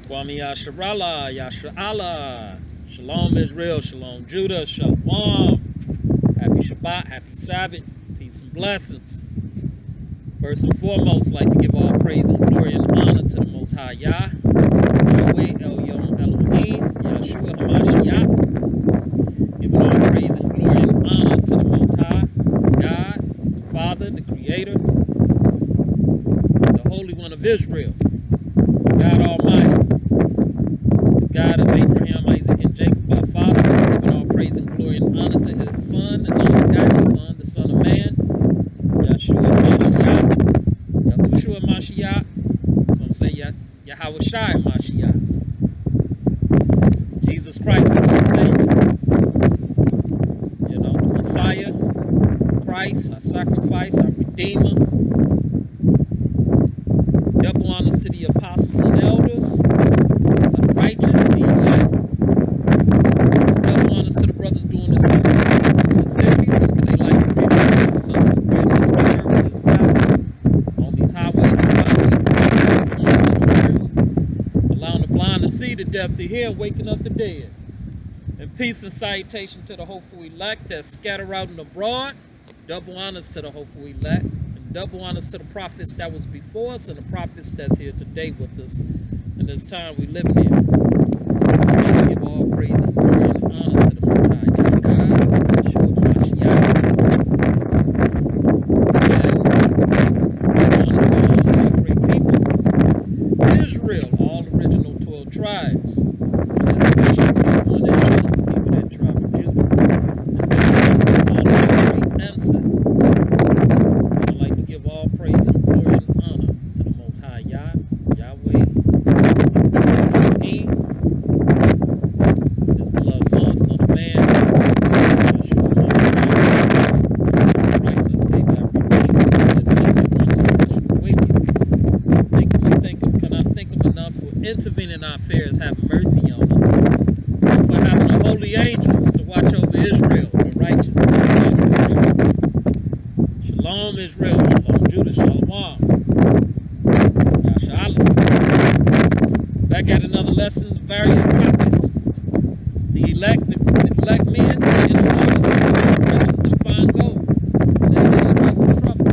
Kwame Yasharala, Yashra'Allah. Shalom Israel, Shalom Judah, Shalom. Happy Shabbat, happy Sabbath, peace and blessings. First and foremost, I'd like to give all praise and glory and honor to the Most High Yah, Yahweh El Elohim, Yahshua HaMashiach. Giving all praise and glory and honor to the Most High, God, the Father, the Creator, the Holy One of Israel, God Almighty, the God of Abraham, Isaac, and Jacob, our fathers. Giving all praise and glory and honor to His Son, His only begotten Son, the Son of Man, Yahshua HaMashiach, Yahushua HaMashiach, some say Yahweh Shai Mashiach, Jesus Christ, our Savior, the Messiah, Christ, our sacrifice, our Redeemer. Double honors to the apostles and elders, the righteous, the elect. Double honors to the brothers doing this work with sincerity, risking their life for freedom of themselves, spreading this word, this gospel on these highways and byways, the corners of the earth, allowing the blind to see, the deaf to hear, and waking up the dead. And peace and salutation to the hopeful elect that's scattered out and abroad. Double honors to the hopeful elect. Double honors to the prophets that was before us and the prophets that's here today with us in this time we living in. I'd like to give all praise and glory and honor to the Most High God, Yeshua HaMashiach. And honors to all of our great people, Israel, all original 12 tribes, and especially the one that chose the people, that tribe of Judah. And then all of our great ancestors. Give all praise and glory and honor to the Most High Yah, Yahweh, Elohim, and His beloved Son, Son of Man, Yeshua HaMashiach, Christ, our Savior, our Redeemer, that one to push the wicked. Cannot think of enough for intervening in our affairs, having mercy on us, and for having the holy angels to watch over Israel, the righteous. Shalom Israel, Shalom Judah, Shalom. Yashalom. Back at another lesson, various topics. The elect men in the Lord is more precious than fine gold. And they will be in trouble.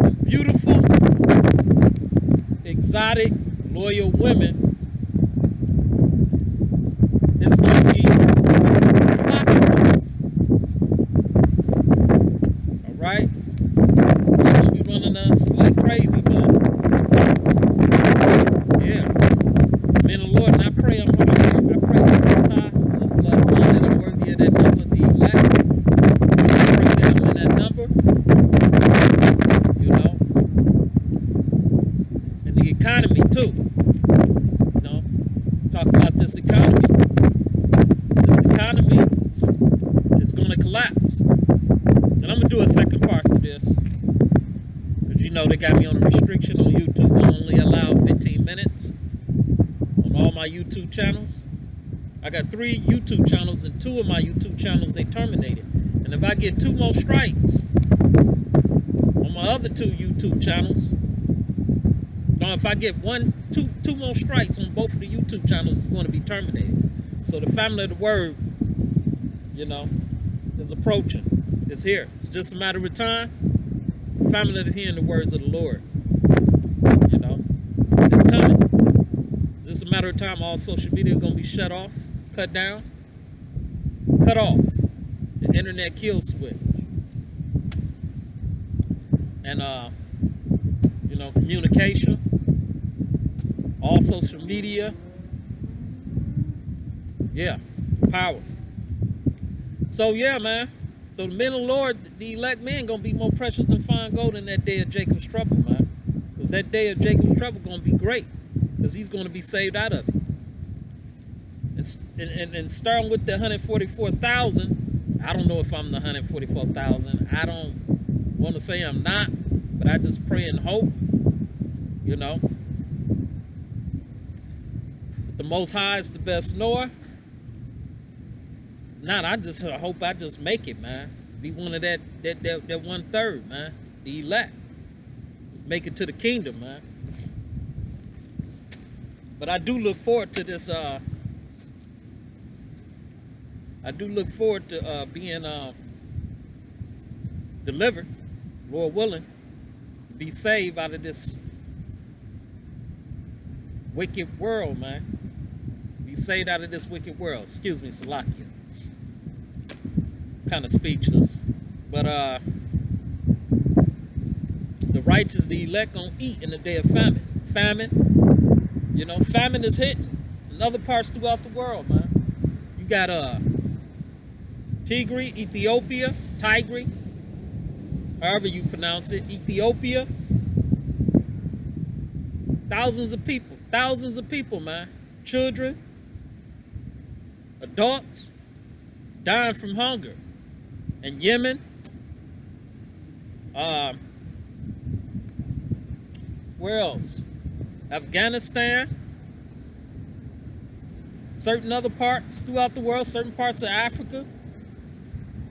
And beautiful, exotic, loyal women is going to be flocking to us. Right? They're gonna be running us like crazy, man. Yeah. Men of the Lord, and I pray to the Most High, His beloved Son, that I'm worthy of that number, the elect. I pray that I'm in that number. And the economy too. Talk about this economy. This economy is gonna collapse. And I'm going to do a second part to this, because they got me on a restriction on YouTube. I only allow 15 minutes on all my YouTube channels. I got 3 YouTube channels, and 2 of my YouTube channels, they terminated. And if I get 2 more strikes on my other 2 YouTube channels, if I get 2 more strikes on both of the YouTube channels, it's going to be terminated. So the family of the word, is approaching. It's here. It's just a matter of time. The family of hearing the words of the Lord. It's coming. It's just a matter of time. All social media is going to be shut off, cut down, cut off. The internet kill switch. And, communication. All social media. Yeah. Power. So, yeah, man. So the men of the Lord, the elect men, gonna be more precious than fine gold in that day of Jacob's trouble, man. Because that day of Jacob's trouble gonna be great, because he's gonna be saved out of it. And starting with the 144,000, I don't know if I'm the 144,000. I don't want to say I'm not, but I just pray and hope, But the Most High is the best knower. I just hope I just make it, man. Be one of that 1/3, man. The elect. Just make it to the kingdom, man. But I do look forward to this. I do look forward to being delivered, Lord willing, be saved out of this wicked world, man. Be saved out of this wicked world. Excuse me, Salakia. Kind of speechless. But the righteous, the elect, gonna eat in the day of famine. Famine, you know, famine is hitting in other parts throughout the world, man. You got Tigray, Ethiopia, Tigray, however you pronounce it, Ethiopia. Thousands of people, man. Children, adults, dying from hunger. And Yemen, where else? Afghanistan, certain other parts throughout the world, certain parts of Africa.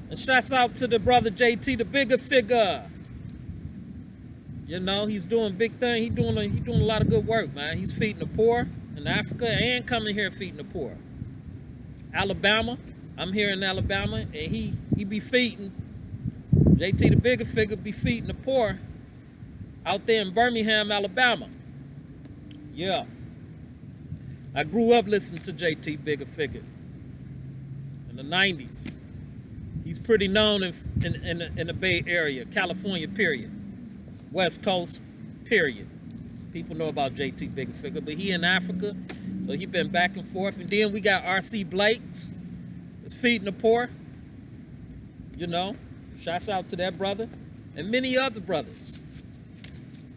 And shouts out to the brother JT, the bigger figure. You know, he's doing big thing. He's doing a lot of good work, man. He's feeding the poor in Africa and coming here feeding the poor. Alabama, I'm here in Alabama, and he be feeding. JT, the bigger figure, be feeding the poor out there in Birmingham, Alabama. Yeah. I grew up listening to JT, bigger figure, in the 90s. He's pretty known in the Bay Area, California, period. West Coast, period. People know about JT Bigger Figure, but he in Africa, so he been back and forth. And then we got R.C. Blakes, that's feeding the poor. You know, shouts out to that brother. And many other brothers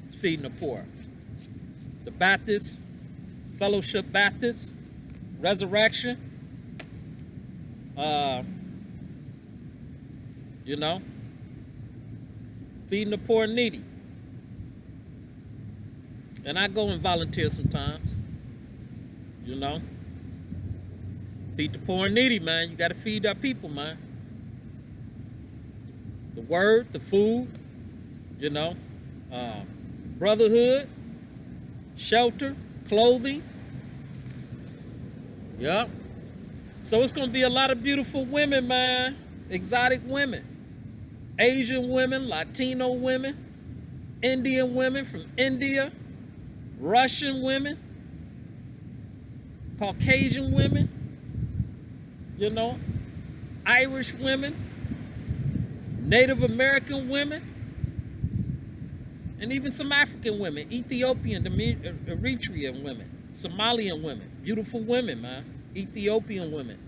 that's feeding the poor. The Baptist, Fellowship Baptist, Resurrection, you know, feeding the poor and needy. And I go and volunteer sometimes, you know. Feed the poor and needy, man. You got to feed our people, man. The word, the food, you know, brotherhood, shelter, clothing. Yep. So it's going to be a lot of beautiful women, man. Exotic women. Asian women, Latino women, Indian women from India, Russian women, Caucasian women, you know, Irish women, Native American women, and even some African women, Ethiopian, Eritrean women, Somalian women, beautiful women, man, Ethiopian women.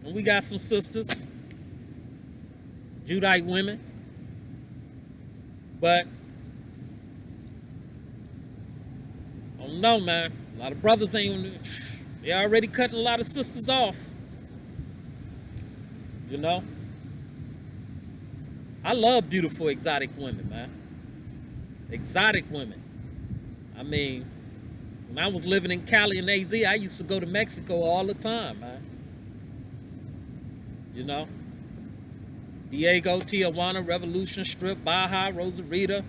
And we got some sisters, Judite women, but I don't know, man. A lot of brothers they already cutting a lot of sisters off. You know? I love beautiful exotic women, man. Exotic women. I mean, when I was living in Cali and AZ, I used to go to Mexico all the time, man. You know? Diego, Tijuana, Revolution Strip, Baja, Rosarita,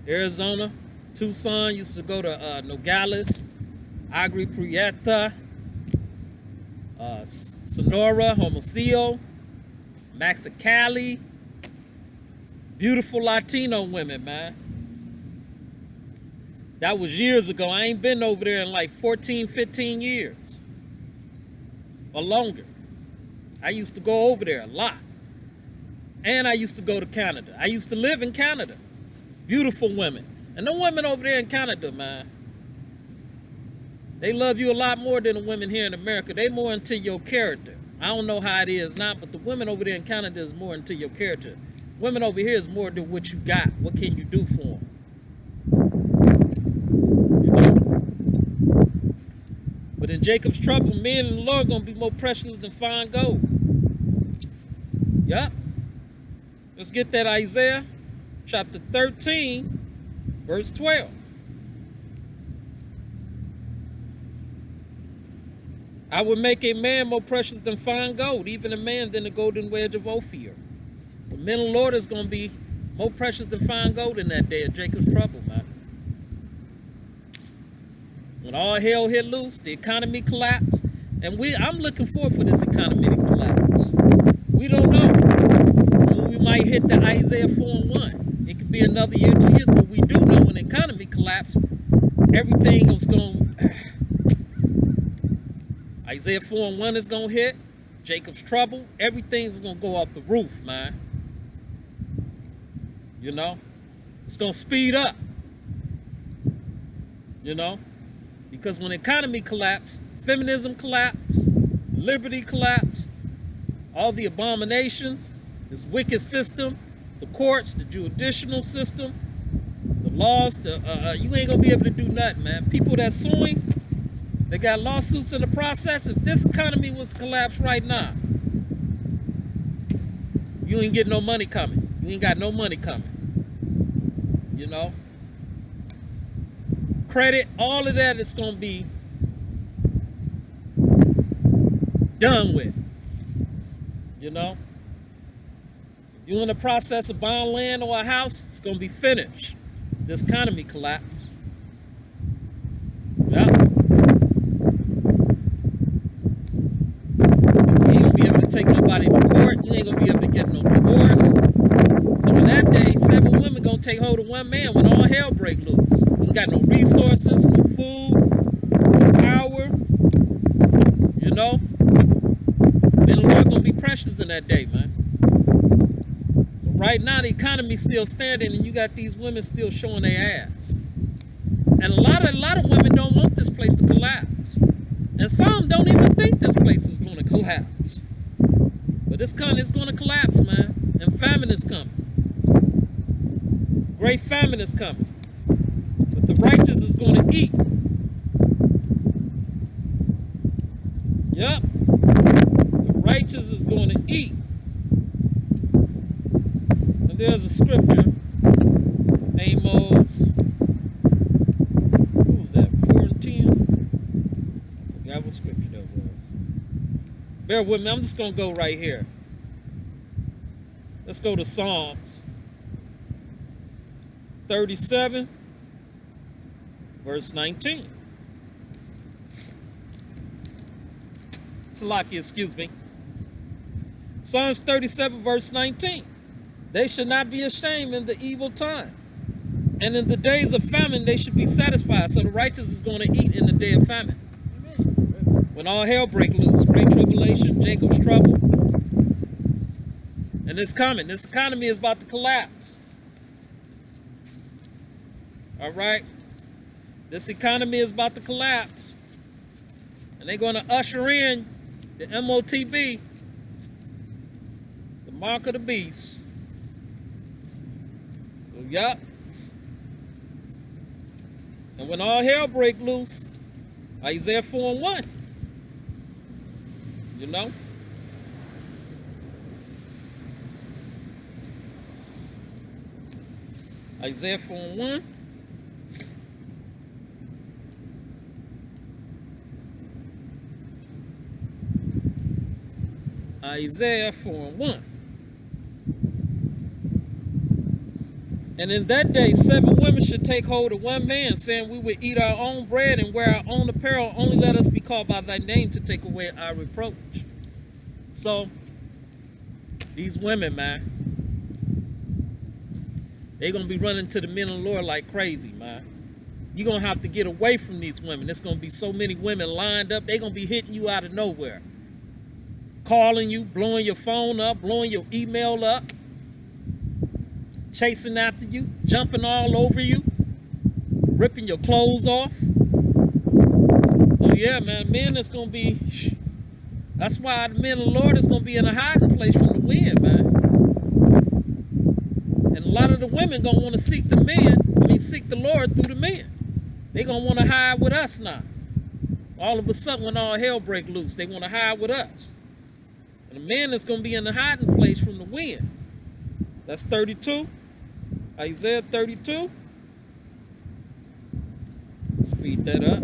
Arizona, Tucson. Used to go to Nogales, Agri Prieta, Sonora, Hermosillo, Mexicali. Beautiful Latino women, man. That was years ago. I ain't been over there in like 14, 15 years or longer. I used to go over there a lot. And I used to go to Canada. I used to live in Canada. Beautiful women. And the women over there in Canada, man, they love you a lot more than the women here in America. They more into your character. I don't know how it is now, but the women over there in Canada is more into your character. Women over here is more to what you got. What can you do for them? You know? But in Jacob's trouble, men and the Lord are going to be more precious than fine gold. Yup. Let's get that Isaiah chapter 13, verse 12. I will make a man more precious than fine gold, even a man than the golden wedge of Ophir. The men of the Lord is going to be more precious than fine gold in that day of Jacob's trouble, man. When all hell hit loose, the economy collapsed, and I'm looking forward for this economy to collapse. We don't know when we might hit the Isaiah 4:1. It could be another year, 2 years, but we do know when the economy collapses, everything is going. Isaiah 4:1 is going to hit. Jacob's trouble. Everything's going to go off the roof, man. You know, it's going to speed up. You know, because when the economy collapses, feminism collapse, liberty collapse, all the abominations, this wicked system, the courts, the judicial system, the laws, you ain't gonna be able to do nothing, man. People that's suing, they got lawsuits in the process. If this economy was to collapse right now, you ain't get no money coming. You ain't got no money coming. You know? Credit, all of that is gonna be done with. You know? If you're in the process of buying land or a house, it's gonna be finished. This economy collapse. Yeah. You ain't gonna be able to take nobody to court. You ain't gonna be able to get no divorce. So in that day, 7 women gonna take hold of 1 man when all hell break loose. You ain't got no resources, no food, no power. You know? Man, the Lord gonna be precious in that day, man. So right now, the economy's still standing, and you got these women still showing their ass. And a lot of women don't want this place to collapse. And some don't even think this place is going to collapse. But this country is going to collapse, man. And famine is coming. Great famine is coming. But the righteous is going to eat. Yep. The righteous is going to eat. And there's a scripture. Amos. What was that? 4:10? I forgot what scripture that was. Bear with me. I'm just going to go right here. Let's go to Psalms 37, verse 19. Salaki, excuse me. Psalms 37, verse 19. They should not be ashamed in the evil time. And in the days of famine, they should be satisfied. So the righteous is going to eat in the day of famine. When all hell break loose, great tribulation, Jacob's trouble. And it's coming. This economy is about to collapse. All right? This economy is about to collapse. And they're going to usher in the MOTB, the mark of the beast. So, yep. And when all hell break loose, Isaiah 4:1. You know? Isaiah 4:1. Isaiah 4:1. And in that day, 7 women should take hold of 1 man, saying, we would eat our own bread and wear our own apparel. Only let us be called by thy name to take away our reproach. So, these women, man, they're going to be running to the men of the Lord like crazy, man. You're going to have to get away from these women. There's going to be so many women lined up. They're going to be hitting you out of nowhere. Calling you, blowing your phone up, blowing your email up. Chasing after you, jumping all over you, ripping your clothes off. So yeah, man, men is going to be, that's why the men of the Lord is going to be in a hiding place from the wind, man. And a lot of the women going to want to seek the Lord through the men. They going to want to hide with us now. All of a sudden, when all hell break loose, they want to hide with us. And the man is going to be in a hiding place from the wind. That's 32. Isaiah 32. Speed that up.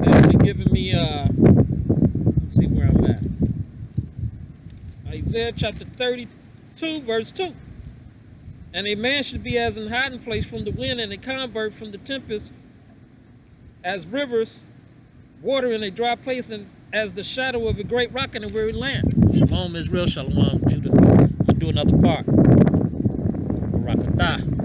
They're only giving me, let's see where I'm at. Isaiah chapter 32, verse 2. And a man should be as an hiding place from the wind and a convert from the tempest, as rivers, water in a dry place, and as the shadow of a great rock in a weary land. Shalom Israel, Shalom Judah. I'm going to do another part. Barakatah.